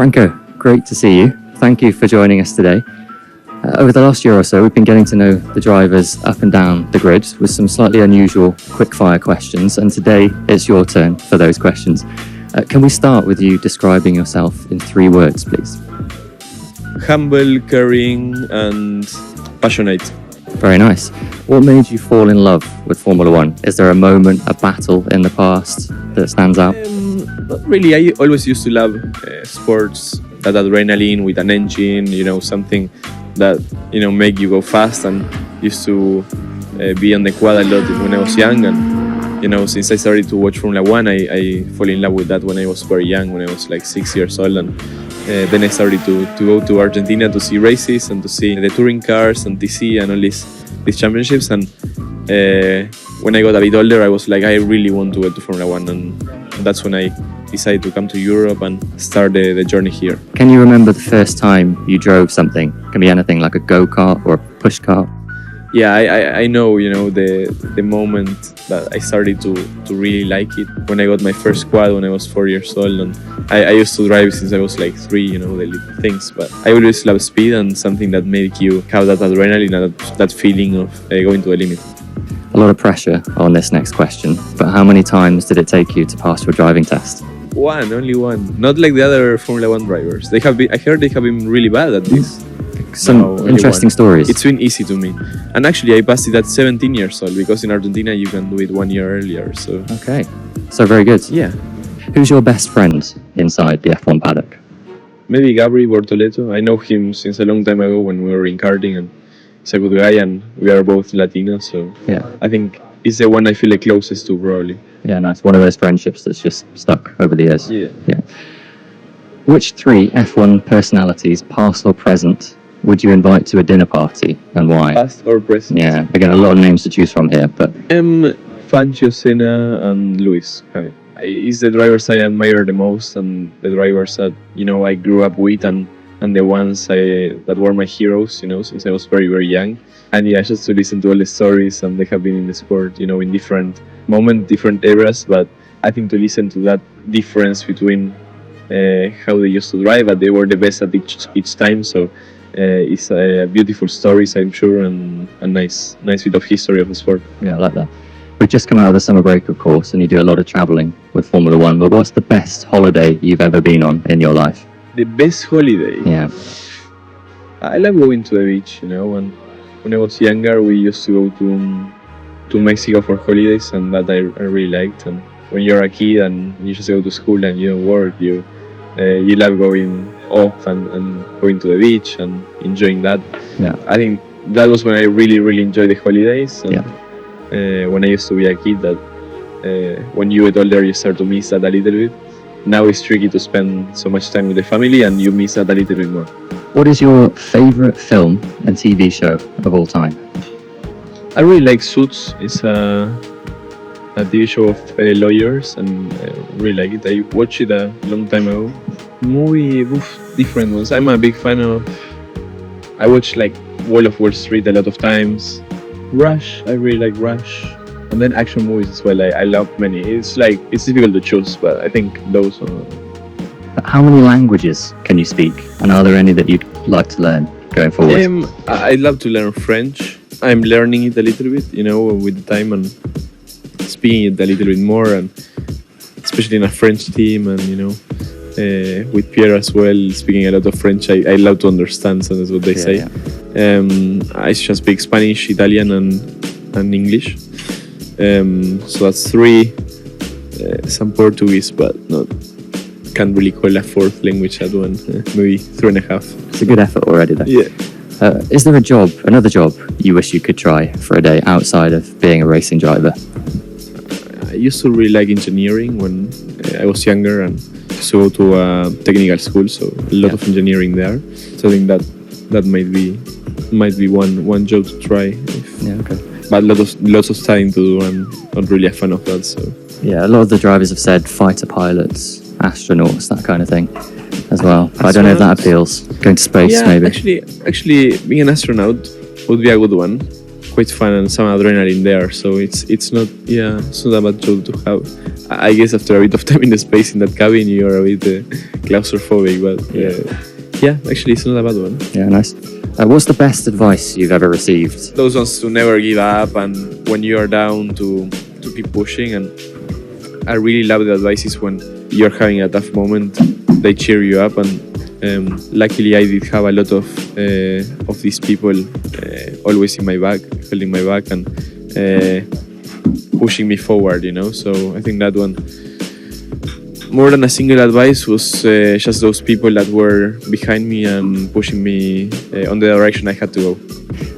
Franco, great to see you. Thank you for joining us today. Over the last year or so, we've been getting to know the drivers up and down the grid with some slightly unusual quick-fire questions, and today it's your turn for those questions. Can we start with you describing yourself in 3 words, please? Humble, caring, and passionate. Very nice. What made you fall in love with Formula One? Is there a moment, a battle in the past that stands out? Not really. I always used to love sports, that adrenaline with an engine, something that, make you go fast, and used to be on the quad a lot when I was young. And, since I started to watch Formula One, I fell in love with that when I was very young, when I was like 6 years old. And then I started to go to Argentina to see races and to see the touring cars and TC and all these championships. And when I got a bit older, I was like, I really want to go to Formula One. And that's when I decided to come to Europe and start the journey here. Can you remember the first time you drove something? Can be anything like a go-kart or a push cart. Yeah, I know, the moment that I started to really like it, when I got my first quad when I was 4 years old. And I used to drive since I was like 3, the little things. But I always love speed and something that make you have that adrenaline and that feeling of going to the limit. A lot of pressure on this next question, but how many times did it take you to pass your driving test? Only one. Not like the other Formula One drivers. I heard they have been really bad at this. Some interesting stories. It's been easy to me. And actually, I passed it at 17 years old, because in Argentina you can do it 1 year earlier. So okay, so very good. Yeah. Who's your best friend inside the F1 paddock? Maybe Gabri Bortoleto. I know him since a long time ago when we were in karting, and he's a good guy, and we are both Latinos. So yeah, I think he's the one I feel the closest to, probably. Yeah, nice. One of those friendships that's just stuck over the years. Yeah. Which 3 F1 personalities, past or present, would you invite to a dinner party, and why? Past or present? Yeah, again, a lot of names to choose from here, but... Fangio, Senna, and Luis. It's the drivers I admire the most, and the drivers that, I grew up with, and the ones that were my heroes, since I was very, very young. And yeah, just to listen to all the stories, and they have been in the sport, in different moments, different eras. But I think to listen to that difference between how they used to drive, but they were the best at each time. So it's beautiful stories, I'm sure, and a nice bit of history of the sport. Yeah, I like that. We've just come out of the summer break, of course, and you do a lot of travelling with Formula One, but what's the best holiday you've ever been on in your life? The best holiday? Yeah. I love going to the beach, and when I was younger, we used to go to Mexico for holidays, and that I really liked. And when you're a kid and you just go to school and you don't work, you love going off and going to the beach and enjoying that. Yeah. I think that was when I really, really enjoyed the holidays. And, when I used to be a kid, that when you get older, you start to miss that a little bit. Now it's tricky to spend so much time with the family, and you miss that a little bit more. What is your favourite film and TV show of all time? I really like Suits. It's a TV show of lawyers, and I really like it. I watched it a long time ago. Movie, different ones. I'm a big fan of... I watched like Wall of Wall Street a lot of times. Rush, I really like Rush. And then action movies as well. I love many. It's difficult to choose, but I think those are... How many languages can you speak? And are there any that you'd like to learn going forward? I'd love to learn French. I'm learning it a little bit, with the time, and speaking it a little bit more, and especially in a French team, and, with Pierre as well, speaking a lot of French. I love to understand, so that's what they say. Yeah. I just speak Spanish, Italian, and English. So that's 3. Some Portuguese, but can't really call a 4th language that one. Maybe 3.5. It's a good effort already, though. Yeah. Is there another job you wish you could try for a day outside of being a racing driver? I used to really like engineering when I was younger, and used to go to a technical school, so a lot of engineering there. So I think that might be one job to try. Okay. But lots of studying to do. I'm not really a fan of that. So yeah, a lot of the drivers have said fighter pilots, astronauts, that kind of thing, as well. But I don't know if that appeals. Going to space, maybe. Actually, being an astronaut would be a good one. quite fun and some adrenaline there. So it's not a bad job to have. I guess after a bit of time in the space in that cabin, you are a bit claustrophobic, but actually it's not a bad one. Yeah, nice. What's the best advice you've ever received? Those ones to never give up, and when you are down to keep pushing. And I really love the advices when you're having a tough moment, they cheer you up. And luckily I did have a lot of these people always in my back, holding my back and pushing me forward, so I think that one, more than a single advice, was just those people that were behind me and pushing me on the direction I had to go.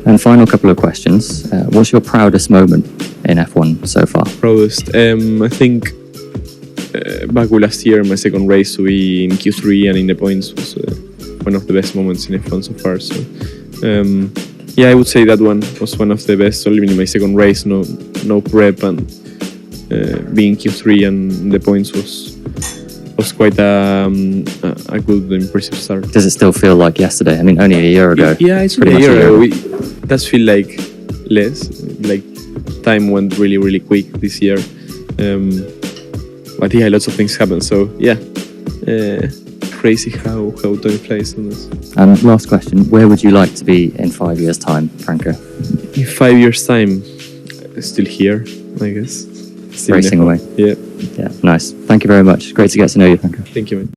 And final couple of questions. What's your proudest moment in F1 so far? Proudest? I think Baku last year, my second race, to be in Q3 and in the points was one of the best moments in F1 so far. So I would say that one was one of the best. Only in my second race, no prep, and being Q3 and in the points was quite a good, impressive start. Does it still feel like yesterday? I mean, only a year ago. Yeah, it's pretty only much a year ago. It does feel like less. Like time went really, really quick this year. But lots of things happen. So crazy how time flies on us. And last question: where would you like to be in 5 years' time, Franco? In 5 years' time, still here, I guess. Still Racing away. Yeah. Yeah, nice. Thank you very much. Great to get to know you, Franco. Thank you, man.